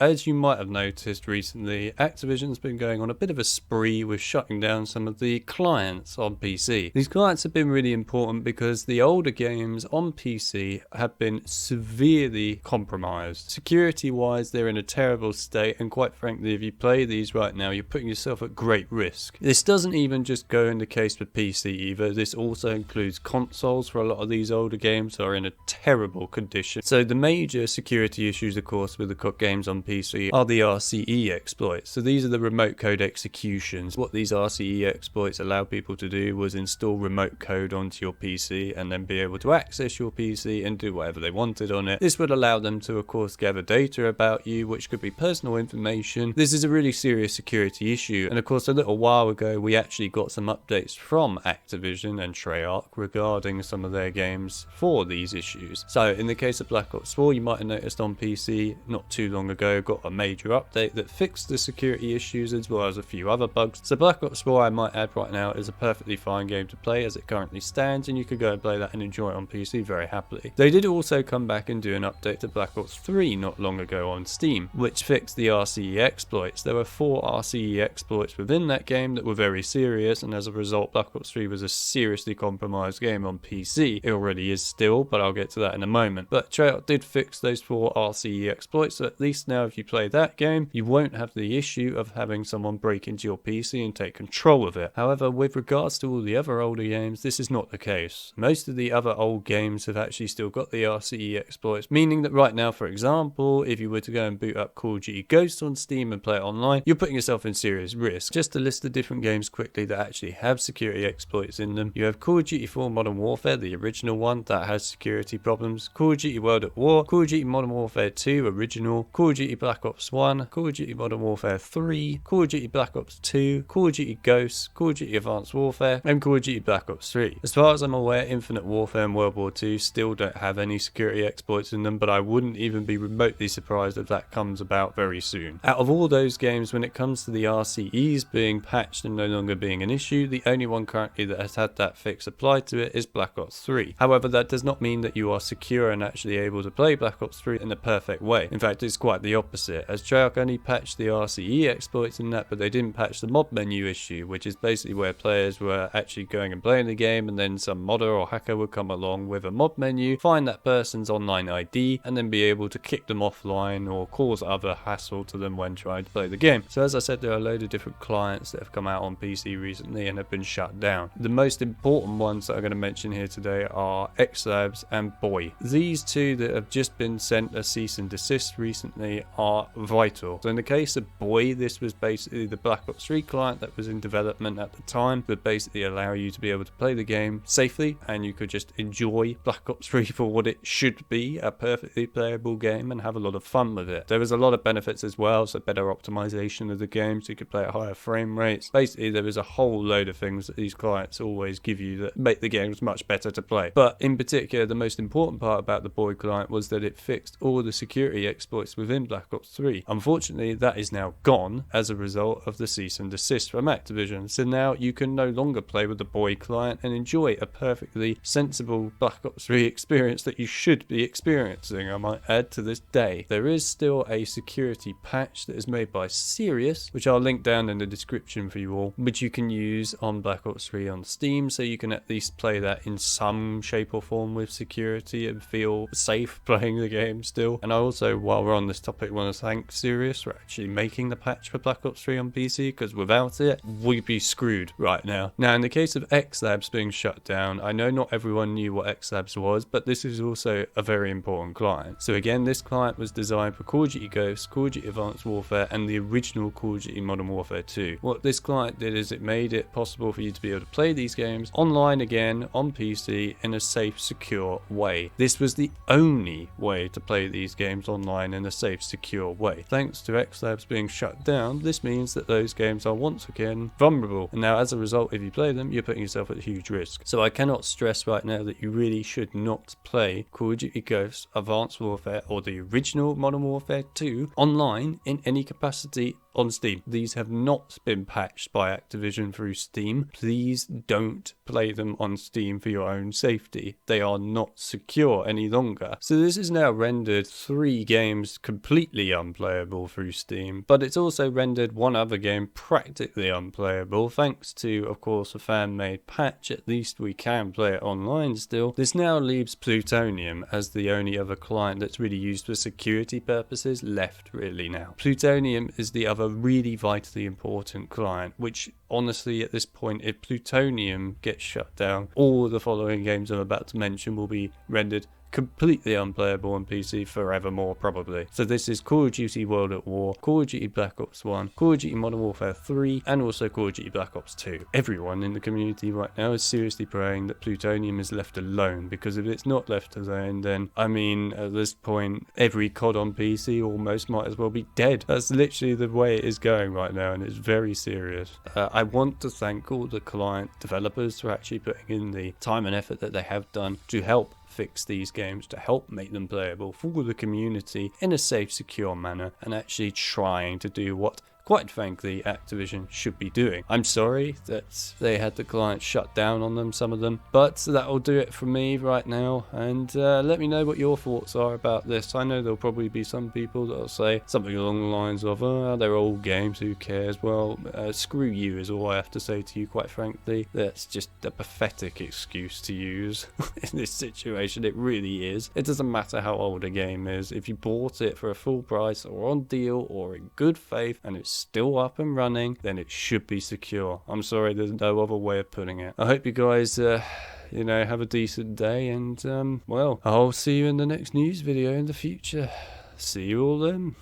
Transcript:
as you might have noticed recently, Activision's been going on a bit of a spree with shutting down some of the clients on PC. These clients have been really important because the older games on PC have been severely compromised. Security-wise, they're in a terrible state, and quite frankly, if you play these right now, you're putting yourself at great risk. This doesn't even just go in the case with PC either. This also includes consoles. For a lot of these older games are in a terrible condition. So the major security issues, of course, with the games on PC are the RCE exploits. So these are the remote code executions. What these RCE exploits allow people to do was install remote code onto your PC and then be able to access your PC and do whatever they wanted on it. This would allow them to, of course, gather data about you, which could be personal information. This is a really serious security issue. And of course, a little while ago, we actually got some updates from Activision and Treyarch regarding some of their games for these issues. So in the case of Black Ops 4, you might have noticed on PC not too long ago got a major update that fixed the security issues as well as a few other bugs. So Black Ops 4, I might add right now, is a perfectly fine game to play as it currently stands, and you could go and play that and enjoy it on PC very happily. They did also come back and do an update to Black Ops 3 not long ago on Steam, which fixed the RCE exploits. There were 4 RCE exploits within that game that were very serious, and as a result, Black Ops 3 was a seriously compromised game on PC. It already is still, but I'll get to that in a moment. But Treyarch did fix those 4 RCE exploits, so at least now if you play that game, you won't have the issue of having someone break into your PC and take control of it. However, with regards to all the other older games, this is not the case. Most of the other old games have actually still got the RCE exploits, meaning that right now, for example, if you were to go and boot up Call of Duty Ghosts on Steam and play it online, you're putting yourself in serious risk. Just to list the different games quickly that actually have security exploits in them, you have Call of Duty 4 Modern Warfare, the original one, that has security problems, Call of Duty World at War, Call of Duty Modern Warfare 2 original, Call of Duty Black Ops 1, Call of Duty Modern Warfare 3, Call of Duty Black Ops 2, Call of Duty Ghosts, Call of Duty Advanced Warfare, and Call of Duty Black Ops 3. As far as I'm aware, Infinite Warfare and World War 2 still don't have any security exploits in them, but I wouldn't even be remotely surprised if that comes about very soon. Out of all those games, when it comes to the RCEs being patched and no longer being an issue, the only one currently that has had that fix applied to it is Black Ops 3. However, that does not mean that you are secure and actually able to play Black Ops 3 in a perfect way. In fact, it's quite the opposite, as Treyarch only patched the RCE exploits in that, but they didn't patch the mob menu issue, which is basically where players were actually going and playing the game, and then some modder or hacker would come along with a mob menu, find that person's online ID, and then be able to kick them offline or cause other hassle to them when trying to play the game. So as I said, there are a load of different clients that have come out on PC recently and have been shut down. The most important ones that I'm going to mention here today are Xlabs and Boiii. These two that have just been sent a cease and desist recently are vital. So in the case of Boiii, this was basically the Black Ops 3 client that was in development at the time that basically allow you to be able to play the game safely, and you could just enjoy Black Ops 3 for what it should be, a perfectly playable game, and have a lot of fun with it. There was a lot of benefits as well, so better optimization of the game so you could play at higher frame rates. Basically, there was a whole load of things that these clients always give you that make the games much better to play. But in particular, the most important part about the Boiii client was that it fixed all the security exploits within Black Ops 3. Unfortunately, that is now gone as a result of the cease and desist from Activision. So now you can no longer play with the Boiii client and enjoy a perfectly sensible Black Ops 3 experience that you should be experiencing, I might add, to this day. There is still a security patch that is made by Serious, which I'll link down in the description for you all, which you can use on Black Ops 3 on Steam, so you can at least play that in some shape or form with security and feel safe playing the game still. And I also, while we're on this topic, want to thank Serious for actually making the patch for Black Ops 3 on PC, because without it, we'd be screwed right now. Now, in the case of Xlabs being shut down, I know not everyone knew what Xlabs was, but this is also a very important client. So again, this client was designed for Call of Duty Ghosts, Call of Duty Advanced Warfare, and the original Call of Duty Modern Warfare 2. What this client did is it made it possible for you to be able to play these games online again on PC in a safe, secure way. This was the only way to play these games online in a safe, secure way. Thanks to Xlabs being shut down, this means that those games are once again vulnerable. And now as a result, if you play them, you're putting yourself at huge risk. So I cannot stress right now that you really should not play Call of Duty Ghosts, Advanced Warfare, or the original Modern Warfare 2 online in any capacity on Steam. These have not been patched by Activision through Steam. Please don't play them on Steam for your own safety. They are not secure any longer. So this has now rendered 3 games completely unplayable through Steam, but it's also rendered one other game practically unplayable thanks to, of course, a fan-made patch. At least we can play it online still. This now leaves Plutonium as the only other client that's really used for security purposes left really now. Plutonium is the other really vitally important client, which honestly at this point, if Plutonium gets shut down, all the following games I'm about to mention will be rendered completely unplayable on PC forevermore probably. So this is Call of Duty World at War, Call of Duty Black Ops 1, Call of Duty Modern Warfare 3, and also Call of Duty Black Ops 2. Everyone in the community right now is seriously praying that Plutonium is left alone, because if it's not left alone, then I mean at this point every COD on PC almost might as well be dead. That's literally the way it is going right now, and it's very serious. I want to thank all the client developers for actually putting in the time and effort that they have done to help fix these games, to help make them playable for the community in a safe, secure manner, and actually trying to do what, quite frankly, Activision should be doing. I'm sorry that they had the client shut down on them, some of them, but that'll do it for me right now, and let me know what your thoughts are about this. I know there'll probably be some people that'll say something along the lines of, oh, they're old games, who cares? Well, screw you is all I have to say to you, quite frankly. That's just a pathetic excuse to use in this situation. It really is. It doesn't matter how old a game is. If you bought it for a full price or on deal or in good faith and it's still up and running, then it should be secure. I'm sorry, there's no other way of putting it. I hope you guys have a decent day, and well, I'll see you in the next news video in the future. See you all then.